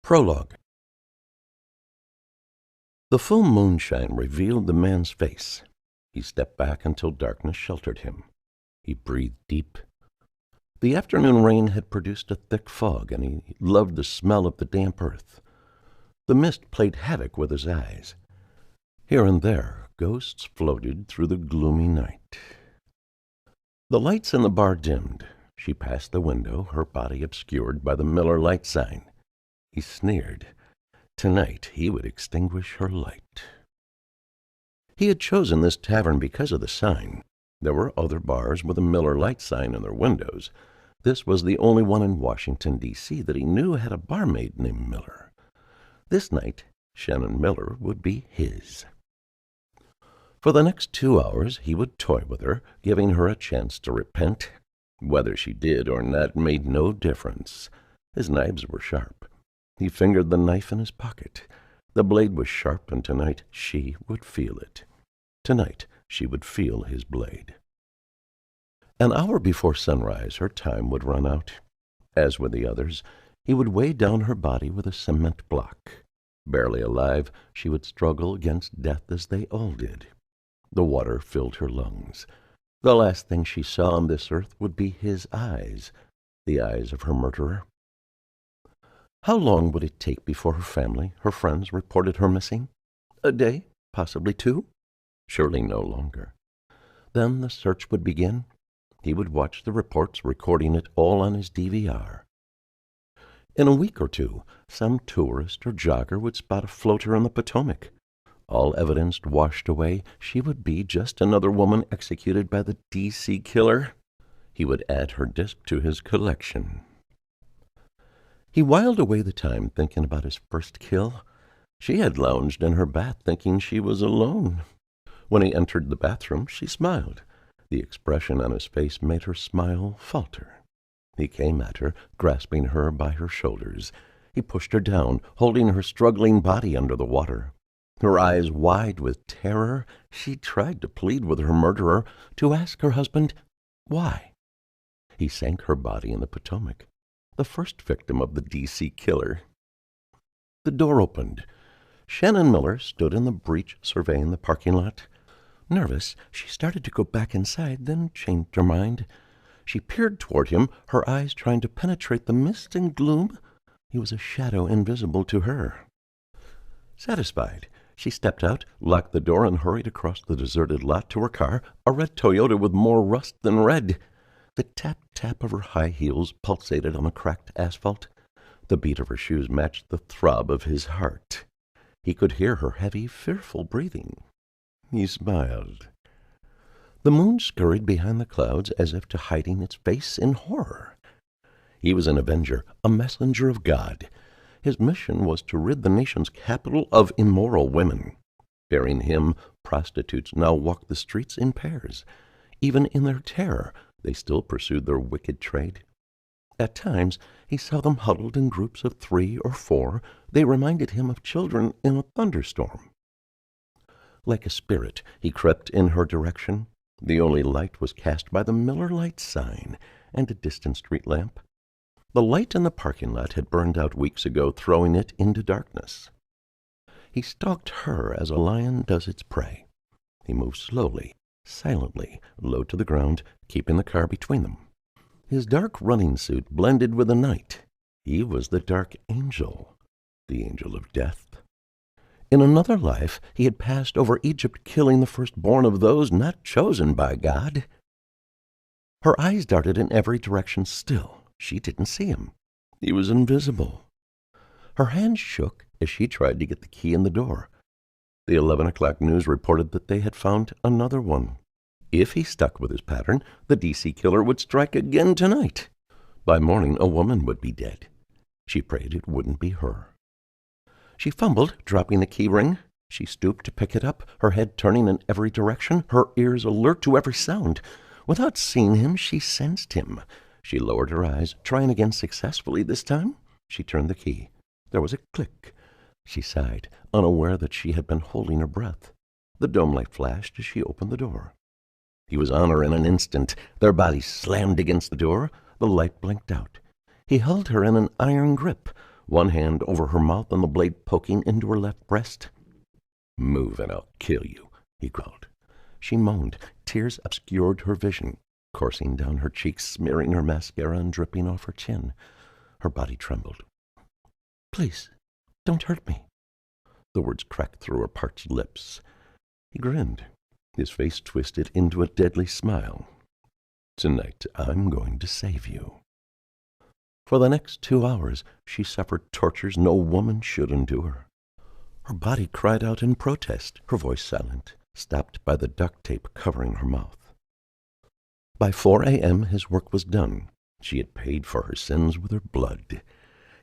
Prologue. The full moonshine revealed the man's face. He stepped back until darkness sheltered him. He breathed deep. The afternoon rain had produced a thick fog, and he loved the smell of the damp earth. The mist played havoc with his eyes. Here and there, ghosts floated through the gloomy night. The lights in the bar dimmed. She passed the window, her body obscured by the Miller Lite sign. He sneered. Tonight he would extinguish her light. He had chosen this tavern because of the sign. There were other bars with a Miller Lite sign in their windows. This was the only one in Washington, D.C. that he knew had a barmaid named Miller. This night, Shannon Miller would be his. For the next 2 hours he would toy with her, giving her a chance to repent. Whether she did or not made no difference. His knives were sharp. He fingered the knife in his pocket. The blade was sharp, and tonight she would feel it. Tonight she would feel his blade. An hour before sunrise her time would run out. As with the others, he would weigh down her body with a cement block. Barely alive, she would struggle against death as they all did. The water filled her lungs. The last thing she saw on this earth would be his eyes, the eyes of her murderer. How long would it take before her family, her friends, reported her missing? A day? Possibly 2? Surely no longer. Then the search would begin. He would watch the reports, recording it all on his DVR. In a week or 2, some tourist or jogger would spot a floater on the Potomac. All evidence washed away, she would be just another woman executed by the D.C. killer. He would add her disc to his collection. He whiled away the time thinking about his first kill. She had lounged in her bath thinking she was alone. When he entered the bathroom, she smiled. The expression on his face made her smile falter. He came at her, grasping her by her shoulders. He pushed her down, holding her struggling body under the water. Her eyes wide with terror, she tried to plead with her murderer, to ask her husband, why? He sank her body in the Potomac, the first victim of the D.C. killer. The door opened. Shannon Miller stood in the breach surveying the parking lot. Nervous, she started to go back inside, then changed her mind. She peered toward him, her eyes trying to penetrate the mist and gloom. He was a shadow invisible to her. Satisfied, she stepped out, locked the door, and hurried across the deserted lot to her car, a red Toyota with more rust than red. The tap-tap of her high heels pulsated on the cracked asphalt. The beat of her shoes matched the throb of his heart. He could hear her heavy, fearful breathing. He smiled. The moon scurried behind the clouds as if to hiding its face in horror. He was an avenger, a messenger of God. His mission was to rid the nation's capital of immoral women. Bearing him, prostitutes now walked the streets in pairs. Even in their terror, they still pursued their wicked trade. At times, he saw them huddled in groups of 3 or 4. They reminded him of children in a thunderstorm. Like a spirit, he crept in her direction. The only light was cast by the Miller Lite sign and a distant street lamp. The light in the parking lot had burned out weeks ago, throwing it into darkness. He stalked her as a lion does its prey. He moved slowly, silently, low to the ground, keeping the car between them. His dark running suit blended with the night. He was the dark angel, the angel of death. In another life, he had passed over Egypt, killing the firstborn of those not chosen by God. Her eyes darted in every direction still. She didn't see him. He was invisible. Her hand shook as she tried to get the key in the door. The 11 o'clock news reported that they had found another one. If he stuck with his pattern, the D.C. killer would strike again tonight. By morning, a woman would be dead. She prayed it wouldn't be her. She fumbled, dropping the key ring. She stooped to pick it up, her head turning in every direction, her ears alert to every sound. Without seeing him, she sensed him. She lowered her eyes, trying again successfully this time. She turned the key. There was a click. She sighed, unaware that she had been holding her breath. The dome light flashed as she opened the door. He was on her in an instant. Their bodies slammed against the door. The light blinked out. He held her in an iron grip. one hand over her mouth and the blade poking into her left breast. "Move and I'll kill you," he growled. She moaned. Tears obscured her vision, coursing down her cheeks, smearing her mascara and dripping off her chin. Her body trembled. "Please, don't hurt me." The words cracked through her parched lips. He grinned, his face twisted into a deadly smile. "Tonight I'm going to save you." For the next 2 hours she suffered tortures no woman should endure. Her body cried out in protest, her voice silent, stopped by the duct tape covering her mouth. By 4 a.m. his work was done. She had paid for her sins with her blood.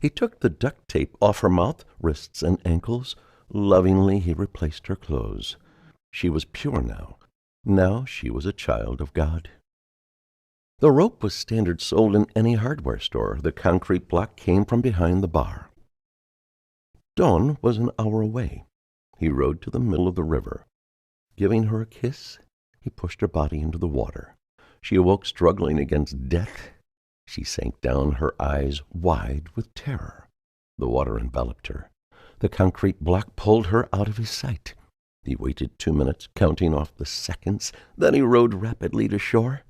He took the duct tape off her mouth, wrists, and ankles. Lovingly he replaced her clothes. She was pure now. Now she was a child of God. The rope was standard sold in any hardware store. The concrete block came from behind the bar. Dawn was an hour away. He rode to the middle of the river. Giving her a kiss, he pushed her body into the water. She awoke struggling against death. She sank down, her eyes wide with terror. The water enveloped her. The concrete block pulled her out of his sight. He waited 2 minutes, counting off the seconds. Then he rowed rapidly to shore.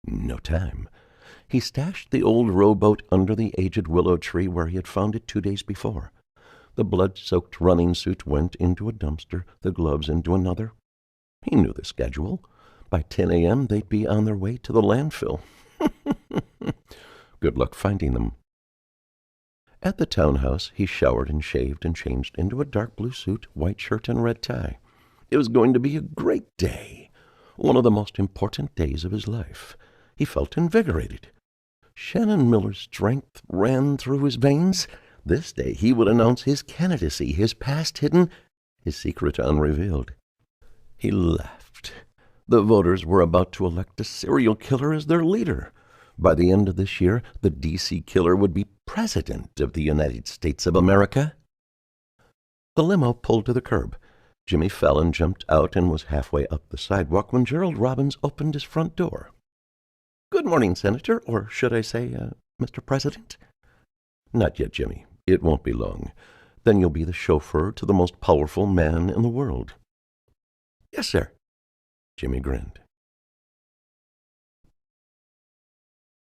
No time. He stashed the old rowboat under the aged willow tree where he had found it 2 days before. The blood-soaked running suit went into a dumpster, the gloves into another. He knew the schedule. By 10 a.m. they'd be on their way to the landfill. Good luck finding them. At the townhouse, he showered and shaved and changed into a dark blue suit, white shirt, and red tie. It was going to be a great day, one of the most important days of his life. He felt invigorated. Shannon Miller's strength ran through his veins. This day he would announce his candidacy, his past hidden, his secret unrevealed. He laughed. The voters were about to elect a serial killer as their leader. By the end of this year, the D.C. killer would be president of the United States of America. The limo pulled to the curb. Jimmy Fallon jumped out and was halfway up the sidewalk when Jerald Robbins opened his front door. "Good morning, Senator, or should I say, Mr. President?" "Not yet, Jimmy. It won't be long. Then you'll be the chauffeur to the most powerful man in the world." "Yes, sir." Jimmy grinned.